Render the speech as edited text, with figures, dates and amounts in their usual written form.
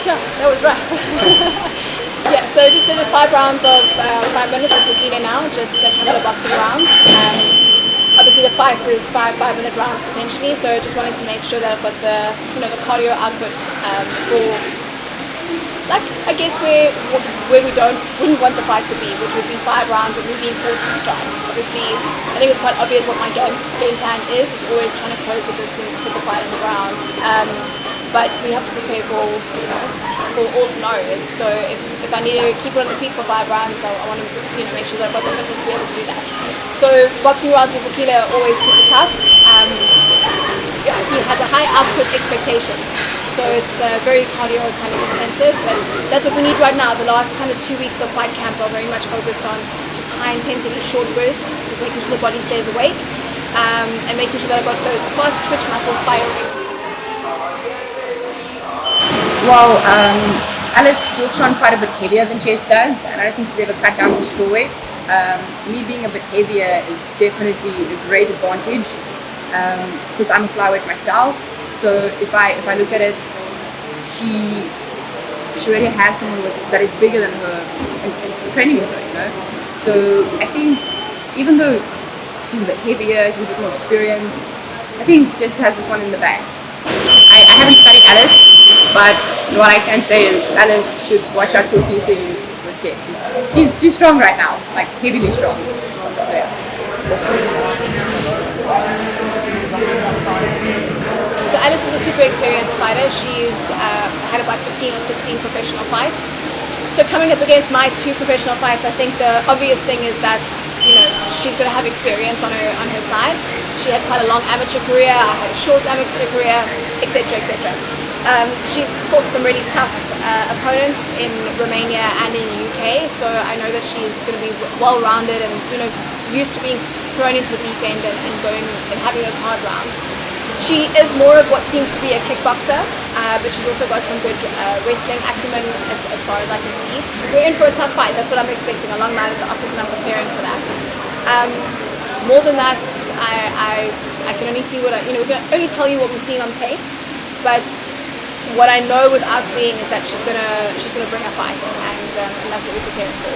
Yeah, that was rough. Yeah, so just did 5 rounds of 5 minutes of Wakile now, just a couple of boxing rounds. Obviously the fight is 5-minute rounds potentially, so just wanted to make sure that I've got the the cardio output for, like, I guess where we wouldn't want the fight to be, which would be 5 rounds of me being forced to strike. Obviously, I think it's quite obvious what my game plan is. It's always trying to close the distance, put the fight on the ground. But we have to prepare for for all scenarios. So if I need to keep it on the feet for 5 rounds, I want to make sure that I've got the fitness to be able to do that. So boxing rounds with Wakile are always super tough. Yeah, he has a high output expectation. So it's very cardio kind of intensive, but that's what we need right now. The last kind of 2 weeks of fight camp are very much focused on just high intensity, short bursts, just making sure the body stays awake, and making sure that I've got those fast twitch muscles firing. Well, Alice works on quite a bit heavier than Jess does, and I don't think she's ever cut down to strawweight. Me being a bit heavier is definitely a great advantage, because I'm a flyweight myself. So if I look at it, she already has someone that is bigger than her and training with her, So I think even though she's a bit heavier, she's a bit more experienced, I think Jess has this one in the bag. I haven't studied Alice, but what I can say is Alice should watch out for a few things with Jess. She's strong right now, like heavily strong. Yeah. So Alice is a super experienced fighter. She's had about 15 or 16 professional fights. So coming up against my 2 professional fights, I think the obvious thing is that she's going to have experience on her side. She had quite a long amateur career. I had a short amateur career, etc., etc. She's fought some really tough opponents in Romania and in the UK, so I know that she's going to be well-rounded and used to being thrown into the deep end and going and having those hard rounds. She is more of what seems to be a kickboxer, but she's also got some good wrestling acumen as far as I can see. We're in for a tough fight. That's what I'm expecting. A long night at the office, and I'm preparing for that. More than that, I can only see what we can only tell you what we've seen on tape. But what I know without seeing is that she's gonna bring a fight, and that's what we're preparing for.